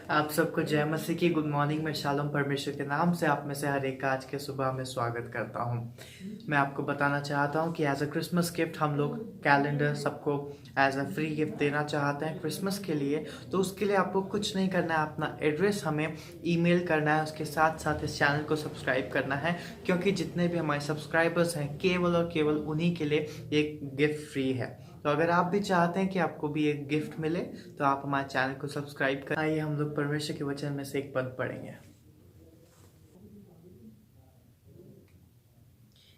आप सबको जय मसीह की गुड मॉर्निंग में शालोम परमेश्वर के नाम से आप में से हर एक का आज के सुबह में स्वागत करता हूं। मैं आपको बताना चाहता हूं कि एज अ क्रिसमस गिफ्ट हम लोग कैलेंडर सबको एज अ फ्री गिफ्ट देना चाहते हैं क्रिसमस के लिए। तो उसके लिए आपको कुछ नहीं करना है, अपना एड्रेस हमें ईमेल करना है, उसके साथ साथ इस चैनल को सब्सक्राइब करना है, क्योंकि जितने भी हमारे सब्सक्राइबर्स हैं केवल और केवल उन्हीं के लिए एक गिफ्ट फ्री है। तो अगर आप भी चाहते हैं कि आपको भी एक गिफ्ट मिले तो आप हमारे चैनल को सब्सक्राइब करें। आइए हम लोग परमेश्वर के वचन में से एक पद पढ़ेंगे।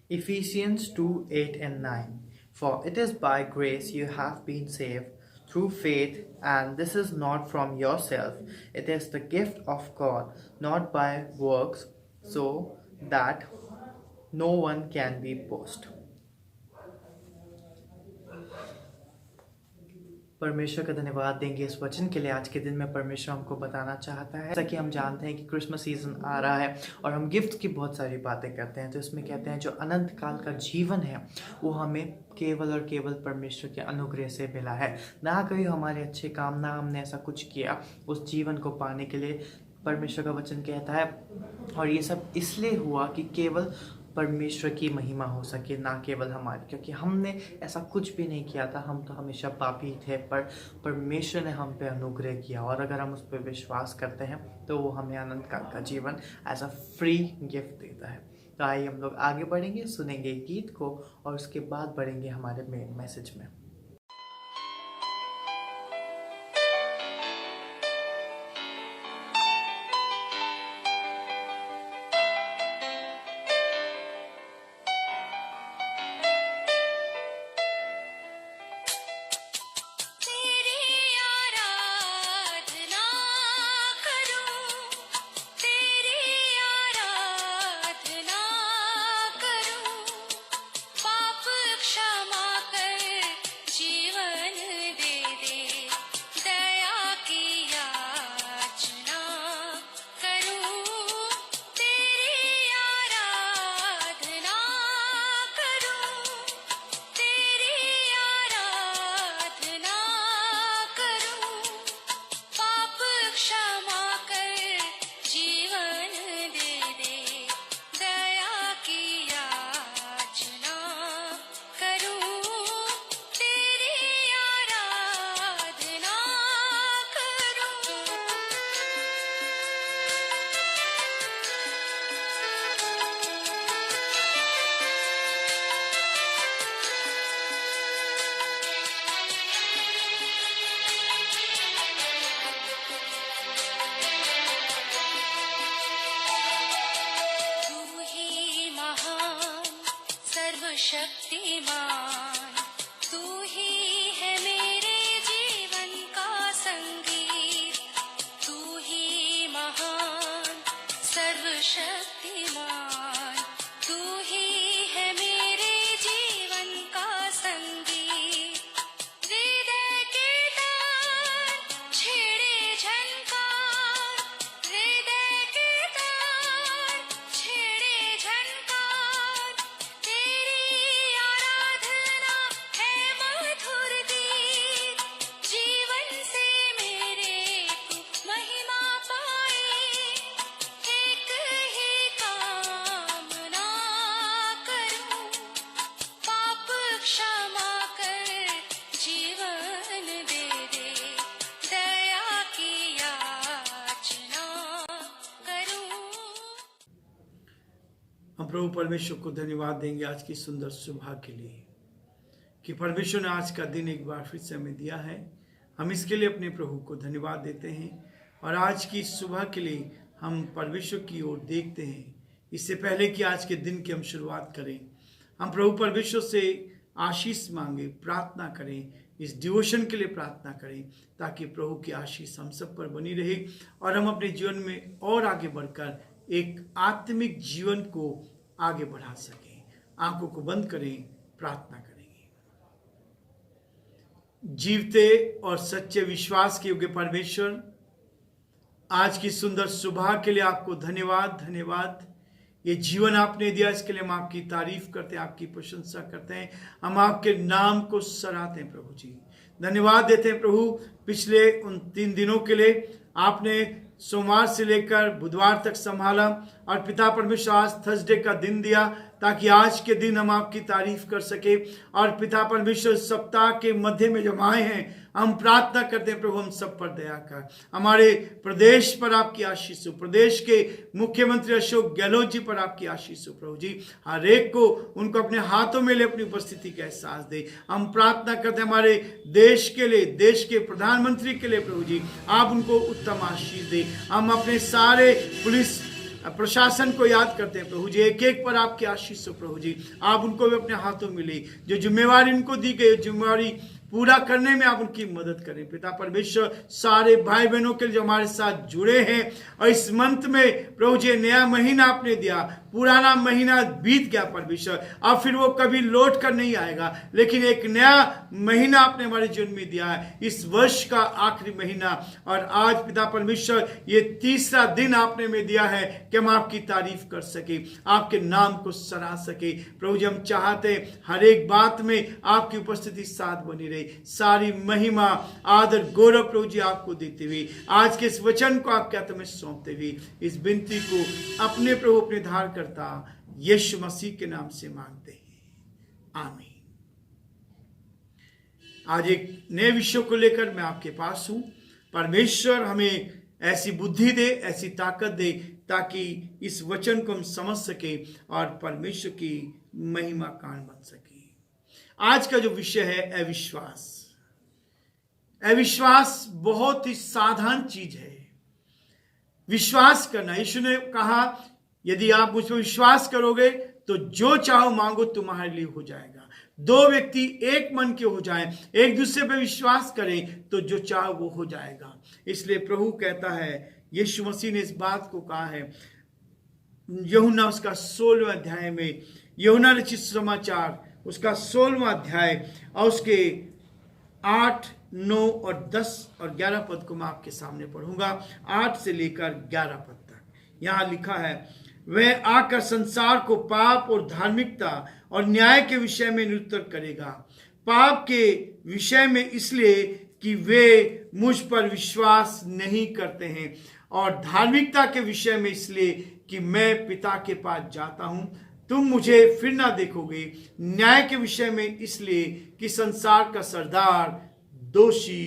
Ephesians 2:8-9 For it is by grace you have been saved through faith, and this is not from yourself, it is the gift of God, not by works, so that no one can be boast. परमेश्वर का धन्यवाद देंगे इस वचन के लिए। आज के दिन में परमेश्वर हमको बताना चाहता है, जैसा कि हम जानते हैं कि क्रिसमस सीजन आ रहा है और हम गिफ्ट की बहुत सारी बातें करते हैं। तो इसमें कहते हैं जो अनंत काल का जीवन है वो हमें केवल और केवल परमेश्वर के अनुग्रह से मिला है, ना कहीं हमारे अच्छे काम, ना हमने ऐसा कुछ किया उस जीवन को पाने के लिए। परमेश्वर का वचन कहता है और ये सब इसलिए हुआ कि केवल परमेश्वर की महिमा हो सके, ना केवल हमारी, क्योंकि हमने ऐसा कुछ भी नहीं किया था। हम तो हमेशा पापी थे, पर परमेश्वर ने हम पे अनुग्रह किया और अगर हम उस पर विश्वास करते हैं तो वो हमें अनंत काल का जीवन एज अ फ्री गिफ्ट देता है। तो आइए हम लोग आगे बढ़ेंगे, सुनेंगे गीत को और उसके बाद बढ़ेंगे हमारे मेन मैसेज में। शक्तिमान तू ही है मेरे जीवन का संगीत, तू ही महान सर्वशक्तिमान, तू ही है मेरे जीवन का संगीत। हृदय के तार छेड़े झनकार, हृदय के तार छेड़े झनकार, तेरी आराधना है मधुर गीत। जीवन से मेरे तू महिमा पाए, एक ही कामना करूं, पाप क्षमा कर जीवन दे दे, दया की याचना करूं। हम प्रभु परमेश्वर को धन्यवाद देंगे आज की सुंदर सुबह के लिए कि परमेश्वर ने आज का दिन एक बार फिर से हमें दिया है। हम इसके लिए अपने प्रभु को धन्यवाद देते हैं और आज की सुबह के लिए हम परमेश्वर की ओर देखते हैं। इससे पहले कि आज के दिन की हम शुरुआत करें, हम प्रभु परमेश्वर से आशीष मांगे, प्रार्थना करें, इस डिवोशन के लिए प्रार्थना करें ताकि प्रभु की आशीष हम सब पर बनी रहे और हम अपने जीवन में और आगे बढ़कर एक आत्मिक जीवन को आगे बढ़ा सकें। आंखों को बंद करें, प्रार्थना करेंगे। जीवते और सच्चे विश्वास के योग्य परमेश्वर, आज की सुंदर सुबह के लिए आपको धन्यवाद धन्यवाद। ये जीवन आपने दिया, इसके लिए हम आपकी तारीफ करते हैं, आपकी प्रशंसा करते हैं। हम आपके नाम को सराहते हैं प्रभु जी, धन्यवाद देते हैं प्रभु। पिछले उन 3 दिनों के लिए आपने सोमवार से लेकर बुधवार तक संभाला और पिता परमेश्वर आज थर्सडे का दिन दिया ताकि आज के दिन हम आपकी तारीफ कर सके। और पिता परमेश्वर सप्ताह के मध्य में जब आए हैं, हम प्रार्थना करते हैं प्रभु हम सब पर दया कर, हमारे प्रदेश पर आपकी आशीष हो, प्रदेश के मुख्यमंत्री अशोक गहलोत जी पर आपकी आशीष हो प्रभु जी। हर एक को उनको अपने हाथों में ले अपनी उपस्थिति का एहसास दे। हम प्रार्थना करते हैं हमारे देश के लिए, देश के प्रधानमंत्री के लिए प्रभु जी, आप उनको उत्तम आशीष दे। हम अपने सारे पुलिस प्रशासन को याद करते हैं प्रभु जी, एक एक पर आपकी आशीष हो प्रभु जी। आप उनको भी अपने हाथों में ले, जो जिम्मेवारी उनको दी गई जिम्मेवारी पूरा करने में आप उनकी मदद करें। पिता परमेश्वर सारे भाई बहनों के लिए जो हमारे साथ जुड़े हैं, और इस मंथ में प्रभु जी नया महीना आपने दिया, पुराना महीना बीत गया परमेश्वर, अब फिर वो कभी लौट कर नहीं आएगा, लेकिन एक नया महीना आपने हमारे जीवन में दिया है, इस वर्ष का आखिरी महीना। और आज पिता परमेश्वर ये तीसरा दिन आपने में दिया है कि हम आपकी तारीफ कर सके, आपके नाम को सराह सके प्रभु जी। हम चाहते हर एक बात में आपकी उपस्थिति साथ बनी रहे। सारी महिमा आदर गौरव प्रभु जी आपको देते हुए, आज के इस वचन को आपके हाथ में सौंपते हुए, इस विनती को अपने प्रभु अपने धार करता यीशु मसीह के नाम से मांगते हैं, आमीन। आज एक नए विषय को लेकर मैं आपके पास हूं। परमेश्वर हमें ऐसी बुद्धि दे, ऐसी ताकत दे, ताकि इस वचन को हम समझ सके और परमेश्वर की महिमा कारण बन सके। आज का जो विषय है अविश्वास। अविश्वास बहुत ही साधारण चीज है, विश्वास करना। यीशु ने कहा यदि आप मुझ पर विश्वास करोगे तो जो चाहो मांगो तुम्हारे लिए हो जाएगा। दो व्यक्ति एक मन के हो जाएं, एक दूसरे पर विश्वास करें तो जो चाहो वो हो जाएगा। इसलिए प्रभु कहता है, यीशु मसीह ने इस बात को कहा है यूहन्ना उसका 16वां अध्याय में, यूहन्ना रचित समाचार उसका 16वां अध्याय और उसके 8, 9 और 10 और 11 पद को मैं आपके सामने पढ़ूंगा। 8 से लेकर 11 पद तक यहां लिखा है, वह आकर संसार को पाप और धार्मिकता और न्याय के विषय में निरुत्तर करेगा। पाप के विषय में इसलिए कि वे मुझ पर विश्वास नहीं करते हैं, और धार्मिकता के विषय में इसलिए कि मैं पिता के पास जाता हूं, तुम मुझे फिर ना देखोगे। न्याय के विषय में इसलिए कि संसार का सरदार दोषी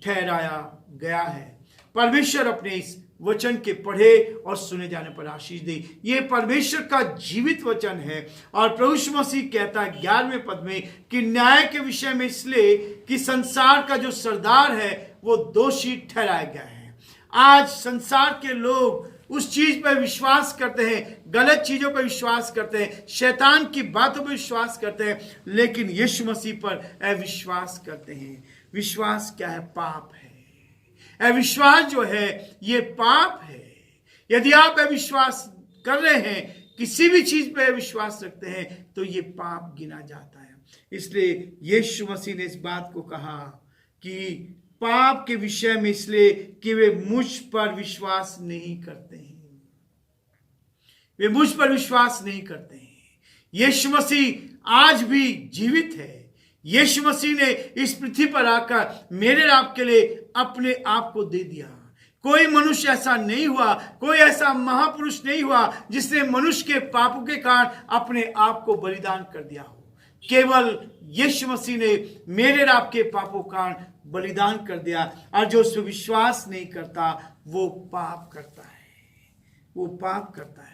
ठहराया गया है। परमेश्वर अपने इस वचन के पढ़े और सुने जाने पर आशीष दे। ये परमेश्वर का जीवित वचन है। और प्रभु यीशु मसीह कहता है 11वें पद में कि न्याय के विषय में इसलिए कि संसार का जो सरदार है वो दोषी ठहराया गया है। आज संसार के लोग उस चीज पर विश्वास करते हैं, गलत चीजों पर विश्वास करते हैं, शैतान की बातों पर विश्वास करते हैं, लेकिन यीशु मसीह पर अविश्वास करते हैं। विश्वास क्या है? पाप है। अविश्वास जो है ये पाप है। यदि आप अविश्वास कर रहे हैं, किसी भी चीज पर विश्वास रखते हैं, तो ये पाप गिना जाता है। इसलिए यीशु मसीह ने इस बात को कहा कि पाप के विषय में इसलिए कि वे मुझ पर विश्वास नहीं करते हैं, वे मुझ पर विश्वास नहीं करते हैं। यीशु मसीह आज भी जीवित है। यीशु मसीह ने इस पृथ्वी पर आकर मेरे और आपके लिए अपने आप को दे दिया। कोई मनुष्य ऐसा नहीं हुआ, कोई ऐसा महापुरुष नहीं हुआ जिसने मनुष्य के पापों के कारण अपने आप को बलिदान कर दिया हो। केवल यीशु मसीह ने मेरे और आपके पापों के कारण बलिदान कर दिया, और जो उस पर विश्वास नहीं करता वो पाप करता है, वो पाप करता है।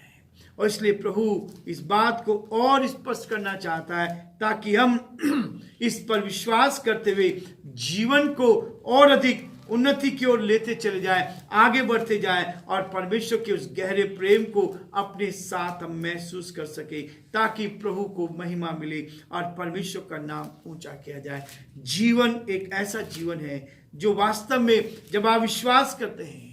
और इसलिए प्रभु इस बात को और स्पष्ट करना चाहता है ताकि हम इस पर विश्वास करते हुए जीवन को और अधिक उन्नति की ओर लेते चले जाएं, आगे बढ़ते जाएं, और परमेश्वर के उस गहरे प्रेम को अपने साथ हम महसूस कर सके, ताकि प्रभु को महिमा मिले और परमेश्वर का नाम ऊंचा किया जाए। जीवन एक ऐसा जीवन है जो वास्तव में जब आप विश्वास करते हैं,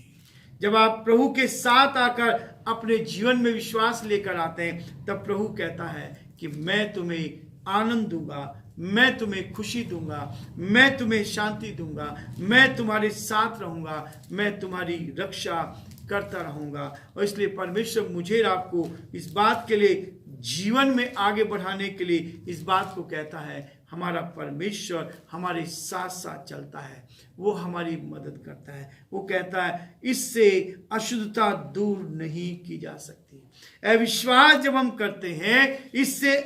जब आप प्रभु के साथ आकर अपने जीवन में विश्वास लेकर आते हैं, तब प्रभु कहता है कि मैं तुम्हें आनंद दूंगा, मैं तुम्हें खुशी दूंगा, मैं तुम्हें शांति दूंगा, मैं तुम्हारे साथ रहूंगा, मैं तुम्हारी रक्षा करता रहूंगा। और इसलिए परमेश्वर मुझे और आपको इस बात के लिए, जीवन में आगे बढ़ाने के लिए इस बात को कहता है। हमारा परमेश्वर हमारे साथ साथ चलता है, वो हमारी मदद करता है। वो कहता है इससे अशुद्धता दूर नहीं की जा सकती। अविश्वास जब हम करते हैं, इससे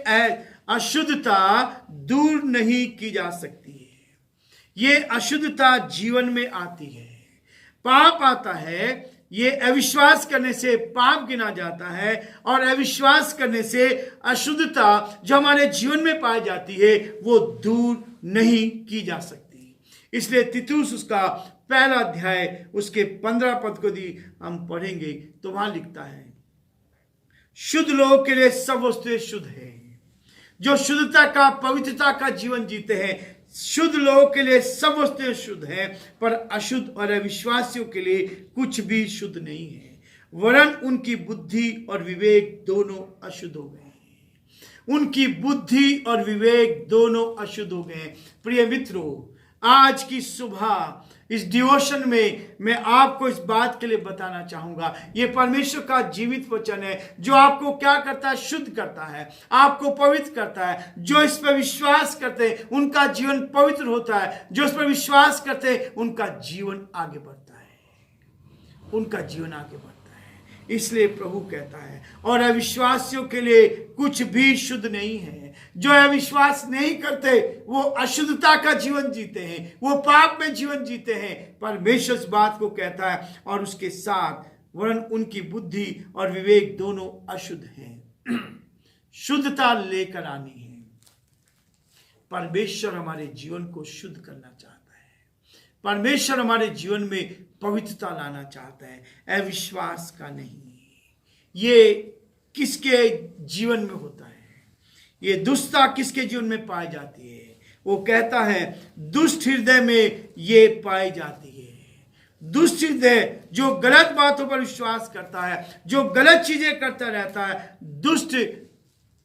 अशुद्धता दूर नहीं की जा सकती है। ये अशुद्धता जीवन में आती है, पाप आता है। ये अविश्वास करने से पाप गिना जाता है, और अविश्वास करने से अशुद्धता जो हमारे जीवन में पाई जाती है वो दूर नहीं की जा सकती। इसलिए तीतुस उसका पहला अध्याय उसके 15 पद को दी हम पढ़ेंगे तो वहां लिखता है, शुद्ध लोगों के लिए सब वस्तुएं शुद्ध है। जो शुद्धता का, पवित्रता का जीवन जीते हैं, शुद्ध लोगों के लिए सब वस्तुएं शुद्ध है, पर अशुद्ध और अविश्वासियों के लिए कुछ भी शुद्ध नहीं है, वरन उनकी बुद्धि और विवेक दोनों अशुद्ध हो गए हैं। उनकी बुद्धि और विवेक दोनों अशुद्ध हो गए हैं। प्रिय मित्रों, आज की सुबह इस डिवोशन में मैं आपको इस बात के लिए बताना चाहूंगा, ये परमेश्वर का जीवित वचन है जो आपको क्या करता है, शुद्ध करता है, आपको पवित्र करता है। जो इस पर विश्वास करते हैं उनका जीवन पवित्र होता है। जो इस पर विश्वास करते हैं उनका जीवन आगे बढ़ता है, उनका जीवन आगे बढ़ता है। इसलिए प्रभु कहता है, और अविश्वासियों के लिए कुछ भी शुद्ध नहीं है। जो अविश्वास नहीं करते वो अशुद्धता का जीवन जीते हैं, वो पाप में जीवन जीते हैं। परमेश्वर इस बात को कहता है, और उसके साथ वरन उनकी बुद्धि और विवेक दोनों अशुद्ध हैं। शुद्धता लेकर आनी है। परमेश्वर हमारे जीवन को शुद्ध करना चाहता है। परमेश्वर हमारे जीवन में पवित्रता लाना चाहता है, अविश्वास का नहीं। ये किसके जीवन में होता है? ये दुष्टता किसके जीवन में पाई जाती है? वो कहता है दुष्ट हृदय में ये पाई जाती है। दुष्ट हृदय जो गलत बातों पर विश्वास करता है, जो गलत चीजें करता रहता है, दुष्ट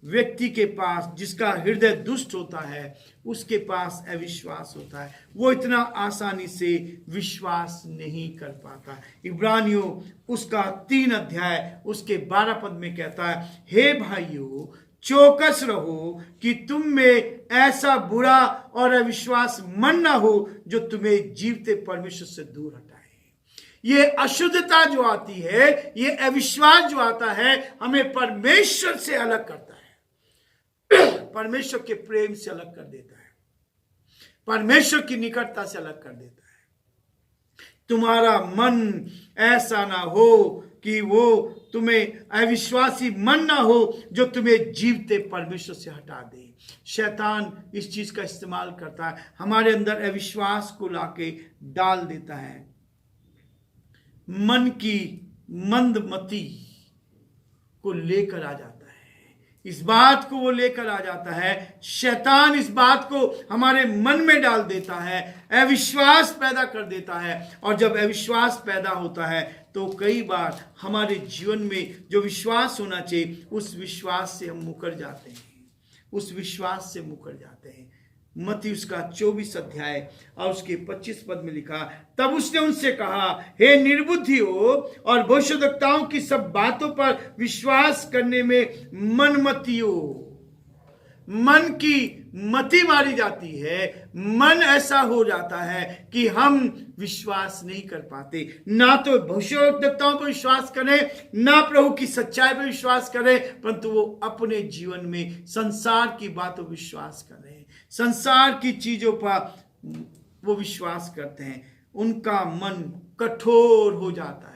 व्यक्ति के पास, जिसका हृदय दुष्ट होता है, उसके पास अविश्वास होता है। वो इतना आसानी से विश्वास नहीं कर पाता। इब्रानियों उसका 3 अध्याय उसके 12 पद में कहता है, हे भाइयों, चौकस रहो कि तुम में ऐसा बुरा और अविश्वास मन न हो जो तुम्हें जीवते परमेश्वर से दूर हटाए। ये अशुद्धता जो आती है, ये अविश्वास जो आता है, हमें परमेश्वर से अलग करता है, परमेश्वर के प्रेम से अलग कर देता है, परमेश्वर की निकटता से अलग कर देता है। तुम्हारा मन ऐसा ना हो कि वो तुम्हें अविश्वासी मन ना हो जो तुम्हें जीवते परमेश्वर से हटा दे। शैतान इस चीज का इस्तेमाल करता है, हमारे अंदर अविश्वास को लाके डाल देता है। मन की मंदमती को लेकर आ जाता है, इस बात को वो लेकर आ जाता है। शैतान इस बात को हमारे मन में डाल देता है, अविश्वास पैदा कर देता है। और जब अविश्वास पैदा होता है तो कई बार हमारे जीवन में जो विश्वास होना चाहिए, उस विश्वास से हम मुकर जाते हैं, उस विश्वास से मुकर जाते हैं। मत्ती उसका 24 अध्याय और उसके 25 पद में लिखा, तब उसने उनसे कहा, हे निर्बुद्धियों और भविष्यद्वक्ताओं की सब बातों पर विश्वास करने में मनमतियों। मन की मति मारी जाती है, मन ऐसा हो जाता है कि हम विश्वास नहीं कर पाते। ना तो भविष्यद्वक्ताओं पर विश्वास करें, ना प्रभु की सच्चाई पर विश्वास करें, परंतु वो अपने जीवन में संसार की बातों पर विश्वास कर रहे हैं, संसार की चीजों पर वो विश्वास करते हैं। उनका मन कठोर हो जाता है,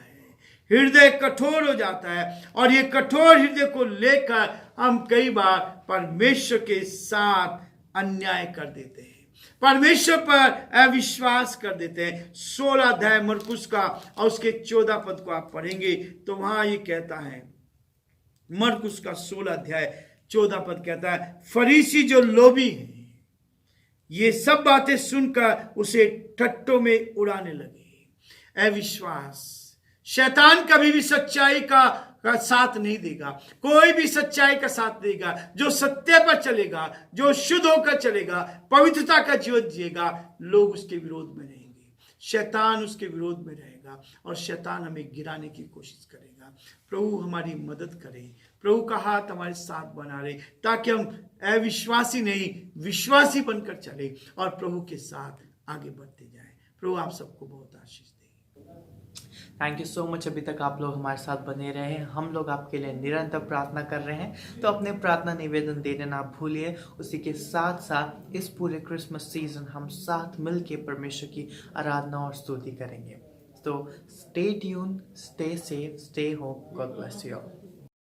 हृदय कठोर हो जाता है, और ये कठोर हृदय को लेकर हम कई बार परमेश्वर के साथ अन्याय कर देते हैं, परमेश्वर पर अविश्वास कर देते हैं। 16 अध्याय मरकुस का और उसके 14 पद को आप पढ़ेंगे तो वहां ये कहता है, मरकुस का 16 अध्याय 14 पद कहता है, फरीसी जो लोभी हैं ये सब बातें सुनकर उसे ठट्टों में उड़ाने लगे। अविश्वास, शैतान कभी भी सच्चाई का साथ नहीं देगा, कोई भी सच्चाई का साथ देगा। जो सत्य पर चलेगा, जो शुद्ध होकर चलेगा, पवित्रता का जीवन जिएगा, लोग उसके विरोध में रहेंगे। शैतान उसके विरोध में रहेगा और शैतान हमें गिराने की कोशिश करेगा। प्रभु हमारी मदद करे, प्रभु का हाथ हमारे साथ बना रहे, ताकि हम अविश्वासी नहीं विश्वासी बनकर चले और प्रभु के साथ आगे बढ़ते जाएं। प्रभु आप सबको बहुत आशीष दे। Thank you so much. अभी तक आप लोग हमारे साथ बने रहे हैं, हम लोग आपके लिए निरंतर प्रार्थना कर रहे हैं, तो अपने प्रार्थना निवेदन देने ना भूलिए। उसी के साथ साथ इस पूरे क्रिसमस सीजन हम साथ मिलके परमेश्वर की आराधना और स्तुति करेंगे। तो stay tune, stay safe, stay home, God bless you all.